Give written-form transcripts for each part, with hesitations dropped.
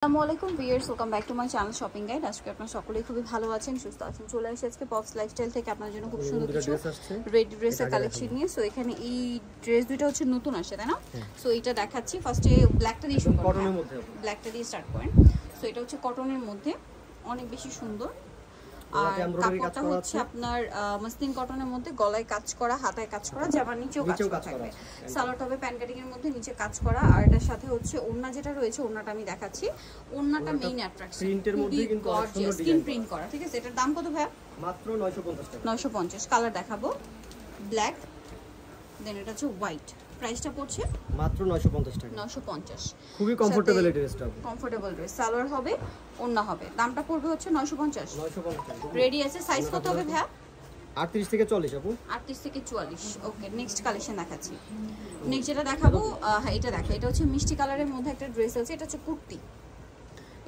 আসসালামু আলাইকুম viewers, welcome back to my channel shopping guide. আজকে আপনারা সকলেই খুবই ভালো আছেন, সুস্থ আছেন। চলে আসি আজকে পপস লাইফস্টাইল থেকে আপনার জন্য খুব সুন্দর কিছু রেড ড্রেসের কালেকশন নিয়ে। সো এখানে এই ড্রেস দুটো হচ্ছে নতুন আসে, তাই না? সো এটা দেখাচ্ছি। ফার্স্টে ব্ল্যাকটা দিয়ে শুরু করব, কটনের মধ্যে ব্ল্যাকটা দিয়ে স্টার্ট করেন। সো এটা হচ্ছে কটনের মধ্যে, অনেক বেশি সুন্দর। আর কাপড়টা হচ্ছে আপনার মসলিন কটনের মধ্যে, গলায় কাজ করা, হাতায় কাজ করা, জামার নিচেও কাজ করা থাকবে। সালোয়ার হবে প্যান্ট কাটিং এর মধ্যে, নিচে কাজ করা। আর এটার সাথে হচ্ছে ওড়না যেটা রয়েছে, ওড়নাটা আমি দেখাচ্ছি। ওড়নাটা মেইন অ্যাট্রাকশন, প্রিন্টের মধ্যে কিন্তু গর্জিয়াস স্কিন প্রিন্ট করা। ঠিক আছে, এটার দাম কত ভাই? মাত্র 950 টাকা। 950। কালার দেখাবো ব্ল্যাক, দেন এটা হচ্ছে হোয়াইট। প্রাইসটা পড়ছে মাত্র 950 টাকা। 950। খুবই কমফোর্টেবল এই ড্রেসটা, কমফোর্টেবল ড্রেস। সালোয়ার হবে, ওড়না হবে। দামটা পড়বে হচ্ছে 950। 950। রেডি আছে। সাইজ কত হবে ভাই? 38 থেকে 40 আপু। 38 থেকে 44। ওকে, নেক্সট কালেকশন দেখাচ্ছি। নেক্সট যেটা দেখাবো, হ্যাঁ এটা দেখো, এটা হচ্ছে মিষ্টি কালারের মধ্যে একটা ড্রেস আছে। এটা হচ্ছে কুর্তি,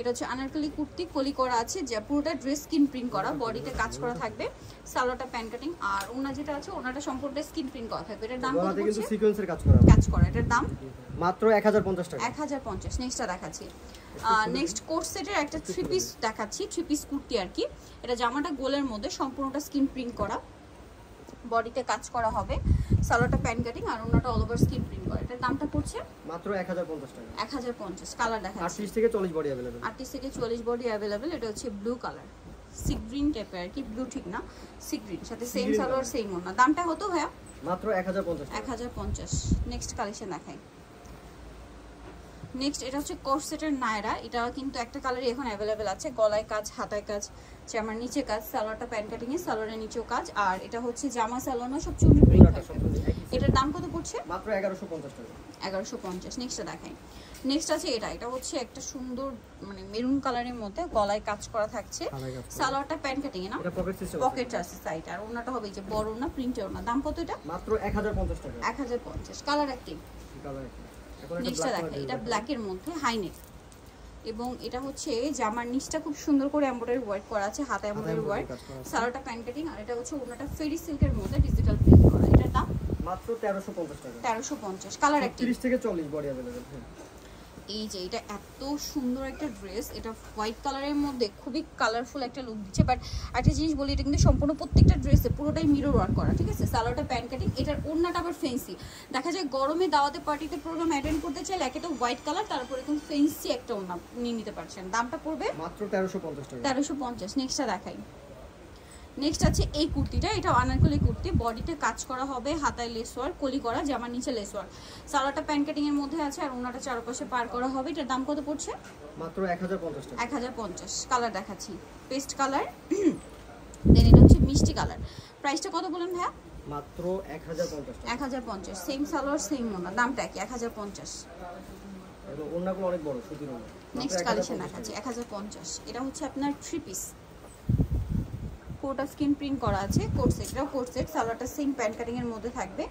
এটা হচ্ছে আনারকলি কুর্তি, কলি করা আছে, যে পুরোটা ড্রেস স্কিন প্রিন্ট করা, বডিতে কাজ করা থাকবে। সালোয়ারটা প্যান্ট কাটিং, আর ওনা যেটা আছে ওনাটা সম্পূর্ণ স্কিন প্রিন্ট করা থাকবে। এটার দাম কত? কিন্তু সিকোয়েন্সের কাজ করা, এটার দাম মাত্র 1050 টাকা। 1050। নেক্সটটা দেখাচ্ছি। নেক্সট কোট সেটের একটা থ্রি পিস দেখাচ্ছি, থ্রি পিস কুর্তি আর কি। এটা জামাটা গোলের মধ্যে, সম্পূর্ণটা স্কিন প্রিন্ট করা, বডিতে কাজ করা হবে। সালোয়ারটা প্যান্ট কাটিং, আর ওনাটা অল ওভার স্কিন প্রিন্ট করা। এটার দামটা পড়ছে মাত্র 1050 টাকা। 1050। কালার দেখাচ্ছি। 38 থেকে 40 বডি अवेलेबल। 38 থেকে 40 বডি अवेलेबल। এটা হচ্ছে ব্লু কালার, সি গ্রিন টাইপের আর কি, ব্লু ঠিক না, সি গ্রিন, সাথে সেম সালোয়ার সেম ওড়না। দামটা হতো ভাইয়া মাত্র 1050 টাকা। 1050। নেক্সট কালেকশন দেখাই। নেক্সট এটা হচ্ছে কোট সেটের নায়রা। এটা কিন্তু একটা কালারই এখন अवेलेबल আছে, গলায় কাজ, হাতায় কাজ, জামার নিচে কাজ, সালোয়ারটা প্যান্ট কাটিং এ, সালোয়ারের নিচেও কাজ। আর এটা হচ্ছে জামা সালোয়ার সব চুন্ডি প্রিন্ট থাকবে। এটার দাম কত পড়ছে? মাত্র 1150 টাকা। 1150। নেক্সটটা দেখাই। নেক্সট আছে এটা হচ্ছে একটা সুন্দর মানে মেরুন কালারের মধ্যে, গলায় কাজ করা থাকছে, সালোয়ারটা প্যান্ট কাটিং এ না, এটা পকেট সিস্টেম, পকেট আছে সাইড। আর ওনাটা হবে এই যে বড় ওনা, প্রিন্টের ওনা। দাম কত এটা? মাত্র 1050 টাকা। 1050। কালার একটি। নেক্সটটা দেখাই। এটা ব্ল্যাকের মধ্যে, হাই নেক, এবং এটা হচ্ছে জামার নিচটা খুব সুন্দর করে এমব্রয়ডারি ওয়ার্ক করা আছে, হাতে এমব্রয়ডারি ওয়ার্ক, সালোয়ারটা প্যান্ট কাটিং। আর এটা হচ্ছে ওনাটা ফেরি সিল্কের মধ্যে, ডিজিটাল প্রিন্ট করা। এটার দাম মাত্র 1350 টাকা। 1350। কালার একটি। 30 থেকে 40 বডি अवेलेबल। এই যে এটা এত সুন্দর একটা ড্রেস, এটা হোয়াইট কালারের মধ্যে খুবই কালারফুল একটা লুক দিচ্ছে। বাট একটা জিনিস বলি, এটা কিন্তু সম্পূর্ণ প্রত্যেকটা ড্রেসে পুরোটাই মিরর ওয়ার্ক করা। ঠিক আছে, সালোয়ারটা প্যান্ট কাটিং। এটার ওড়নাটা আবার ফেন্সি। দেখা যায় গরমে দাওয়াতে পার্টিতে প্রোগ্রাম অ্যাটেন্ড করতে চাইলে একটা হোয়াইট কালার, তারপরে কিন্তু ফেন্সি একটা ওড়না নিয়ে নিতে পারছেন। দামটা পড়বে মাত্র 1350 টাকা। 1350। নেক্সটটা দেখাই। নেক্সট আছে এই কুর্তিটা। এটা আনারকলি কুর্তি, বডিতে কাজ করা হবে, হাতায় লেস ওয়ার্ক, কলি করা, জামার নিচে লেস ওয়ার্ক, সালোয়ারটা প্যান্ট কাটিং এর মধ্যে আছে, আর ওনাটা চারপাশে পার করা হবে। এটার দাম কত পড়ছে? মাত্র 1050 টাকা। 1050। কালার দেখাচ্ছি, পেস্ট কালার, দেন এটা হচ্ছে মিষ্টি কালার। প্রাইসটা কত বলেন ভাইয়া? মাত্র 1050 টাকা। 1050। সেম সালোয়ার সেম ওনা, দামটা কি? 1050। এবং ওন্নাগুলো অনেক বড়, সুতির ওন্না। নেক্সট কালেকশন দেখাচ্ছি 1050। এটা হচ্ছে আপনার থ্রি পিস, কোটা স্কিন প্রিন্ট করা আছে, কোট সেট। এটাও কোট সেট, সালোয়ারটা সেম প্যান্ট কাটিং এর মধ্যে থাকবে।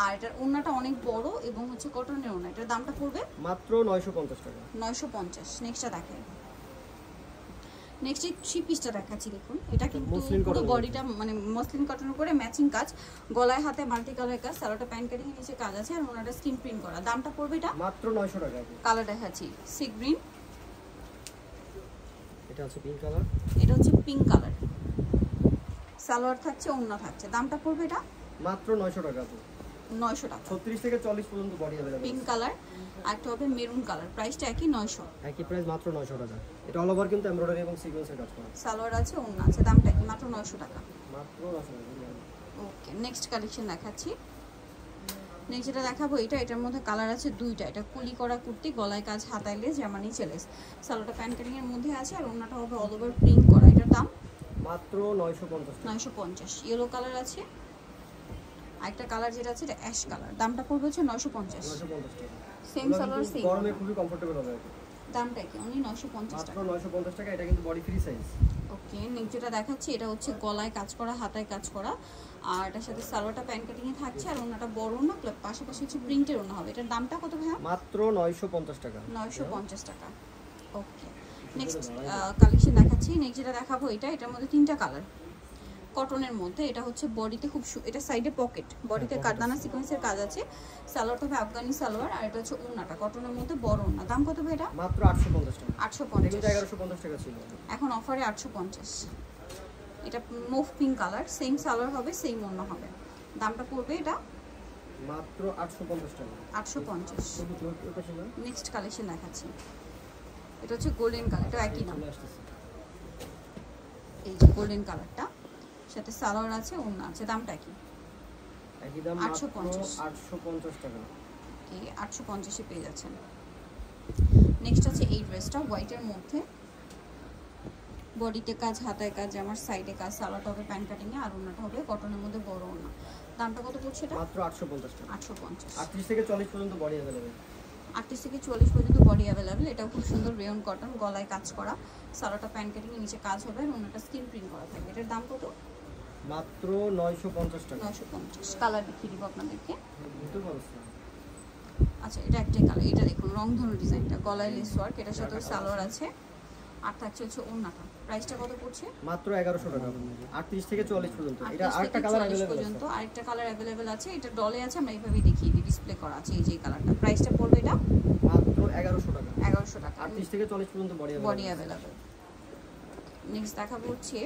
আর এটার ওড়নাটা অনেক বড় এবং হচ্ছে কটনের ওড়না। এটার দামটা পড়বে মাত্র 950 টাকা। 950। নেক্সটটা দেখাই। নেক্সট এই থ্রি পিসটা দেখাচ্ছি, দেখুন। এটা কিন্তু পুরো বডিটা মানে মসলিন কটনের উপরে ম্যাচিং কাজ, গলায় হাতে মাল্টি কালার কাজ, সালোয়ারটা প্যান্ট কাটিং এর নিচে কাজ আছে, আর ওনাটা স্কিন প্রিন্ট করা। দামটা পড়বে এটা মাত্র 900 টাকা। কালার দেখাচ্ছি, সি গ্রিন, এটা আছে পিঙ্ক কালার, এটা হচ্ছে পিঙ্ক কালার, সালোয়ার থাকছে, ওড়না থাকছে। দামটা পড়বে এটা মাত্র 900 টাকা। 900 টাকা। 36 থেকে 40 পর্যন্ত বডি अवेलेबल। পিঙ্ক কালার, আর একটা হবে মেরুন কালার। প্রাইসটা একই, 900। একই প্রাইস, মাত্র 900 টাকা। এটা অল ওভার কিন্তু এমব্রয়ডারি এবং সিকোয়েন্সের কাজ করা, সালোয়ার আছে, ওড়না আছে। দামটা কি? মাত্র 900 টাকা। মাত্র 900 টাকা। ওকে, নেক্সট কালেকশন দেখাচ্ছি। নেক্সট যেটা দেখাবো, এটার মধ্যে কালার আছে দুইটা। এটা কুলি করা কুর্তি, গলায় কাজ, হাতায় লেস, জামা নিচে লেস, সালোয়ারটা প্যান্ট কাটিং এর মধ্যে আছে, আর ওড়নাটা হবে অল ওভার প্রিন্ট করা। এটার দাম মাত্র 950 টাকা। 950। ইয়েলো কালার আছে, আরেকটা কালার যেটা আছে এটা অ্যাশ কালার। দামটা পড়বে হচ্ছে 950। 950 টাকা। সেম সালোয়ার সেম, গরমে খুবই কমফোর্টেবল হবে। দামটা কি? অনলি 950 টাকা। মাত্র 950 টাকা। এটা কিন্তু বডি ফ্রি সাইজ। ওকে, নেক্সট যেটা দেখাচ্ছি, এটা হচ্ছে গলায় কাজ করা, হাতায় কাজ করা, আর এটার সাথে সালোয়ারটা প্যান্ট কাটিং এ থাকছে, আর ওনাটা বড় না, পাশাপাশি হচ্ছে প্রিন্টের ওনা হবে। এটার দামটা কত ভাইয়া? মাত্র 950 টাকা। 950 টাকা। ওকে, নেক্সট কালেকশন দেখাচ্ছি। নেক্সট যেটা দেখাবো, এটার মধ্যে তিনটা কালার। কটনের মধ্যে। এটা হচ্ছে বডিতে খুব এটা সাইডে পকেট, বডিতে কারদানা সিকোয়েন্সের কাজ আছে। সালোয়ার হবে আফগানি সালোয়ার, আর এটা হচ্ছে ওড়নাটা কটনের মধ্যে বড় ওড়না। দাম কত ভাই এটা? মাত্র 850 টাকা। 850, এটা 1150 টাকা ছিল, এখন অফারে 850। এটা move pink colour, same salwar হবে, সেম ওড়না হবে। দামটা পড়বে এটা মাত্র 850 টাকা। 850। ওটা ছিল নেক্সট কালেকশন দেখাচ্ছি। এটা হচ্ছে গোল্ডেন কালার, এটা একই দাম। চলে আসতেছে। এই যে গোল্ডেন কালারটা, সাথে সালোয়ার আছে, ওড়না আছে, দামটা কি? একই দাম, 850 850 টাকা। কি 850 এ পেয়ে যাচ্ছেন। নেক্সট আছে এই ড্রেসটা হোয়াইটের মধ্যে, বডিতে কাজ, হাতায় কাজ, আমার সাইডে কাজ, সালোয়ারটা হবে প্যান্ট কাটিং এ, আর ওড়নাটা হবে কটনের মধ্যে বড় ওড়না। দামটা কত পড়ছে এটা? মাত্র 850 টাকা। 850। 38 থেকে 40 পর্যন্ত বডি अवेलेबल। 38 থেকে 40 পর্যন্ত বডি অ্যাভেলেবেল। এটাও খুব সুন্দর রেয়ন কটন, গলায় কাজ করা, সালোয়ারটা প্যান্ট কাটিং এর নিচে কাজ হবে, আর ওড়নাটা স্কিন প্রিন্ট করা থাকবে। এটার দাম কত? মাত্র 950 টাকা। 950। কালার দেখিয়ে দিব আপনাদেরকে। বুঝতে পারছেন? আচ্ছা, এটা একটাই কালার। এটা দেখুন রংধনু ডিজাইনটা, গলায় লেস ওয়ার্ক, এটার সাথে সালোয়ার আছে, আর থাকছে হচ্ছে ওড়নাটা। প্রাইসটা কত পড়ছে? মাত্র 1100 টাকা। 38 থেকে 40 পর্যন্ত। এটা 38 আরেকটা থেকে কালার 40 अवेलेबल পর্যন্ত আছে। আরেকটা কালার অ্যাভেলেবেল আছে। এটা ডলে আছে, আমরা এইভাবেই দেখিয়ে দিই, ডিসপ্লে করা আছে। এই যে কালারটা, প্রাইসটা পড়বে এটা মাত্র 1100 টাকা। 1100 টাকা। 38 থেকে 40 পর্যন্ত body body available. Available. Next দেখাবো হচ্ছে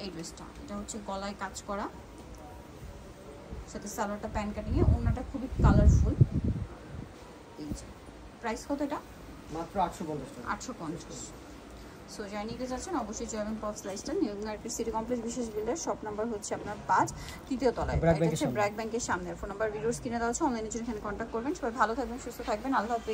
এই ড্রেসটা। এটা হচ্ছে গলায় কাজ করা, সাথে সালোয়ারটা প্যান্ট কাটিং এ, ওড়নাটা খুবই কালারফুল। এই যে প্রাইস কত এটা? মাত্র 850 টাকা। 850। সো যারা নিতে চাচ্ছেন অবশ্যই join pops lifestyle, new market, city complex, বিশেষ বিল্ডার, শপ নাম্বার হচ্ছে আপনার 5, তৃতীয় তলায়। এটা হচ্ছে ব্র্যাক ব্যাংকের সামনে। ফোন নাম্বার ভিডিওস কিনে দেওয়া আছে, অনলাইনে জন্য এখানে কন্ট্যাক্ট করবেন। সবাই ভালো থাকবেন, সুস্থ থাকবেন, আল্লাহ হাফেজ।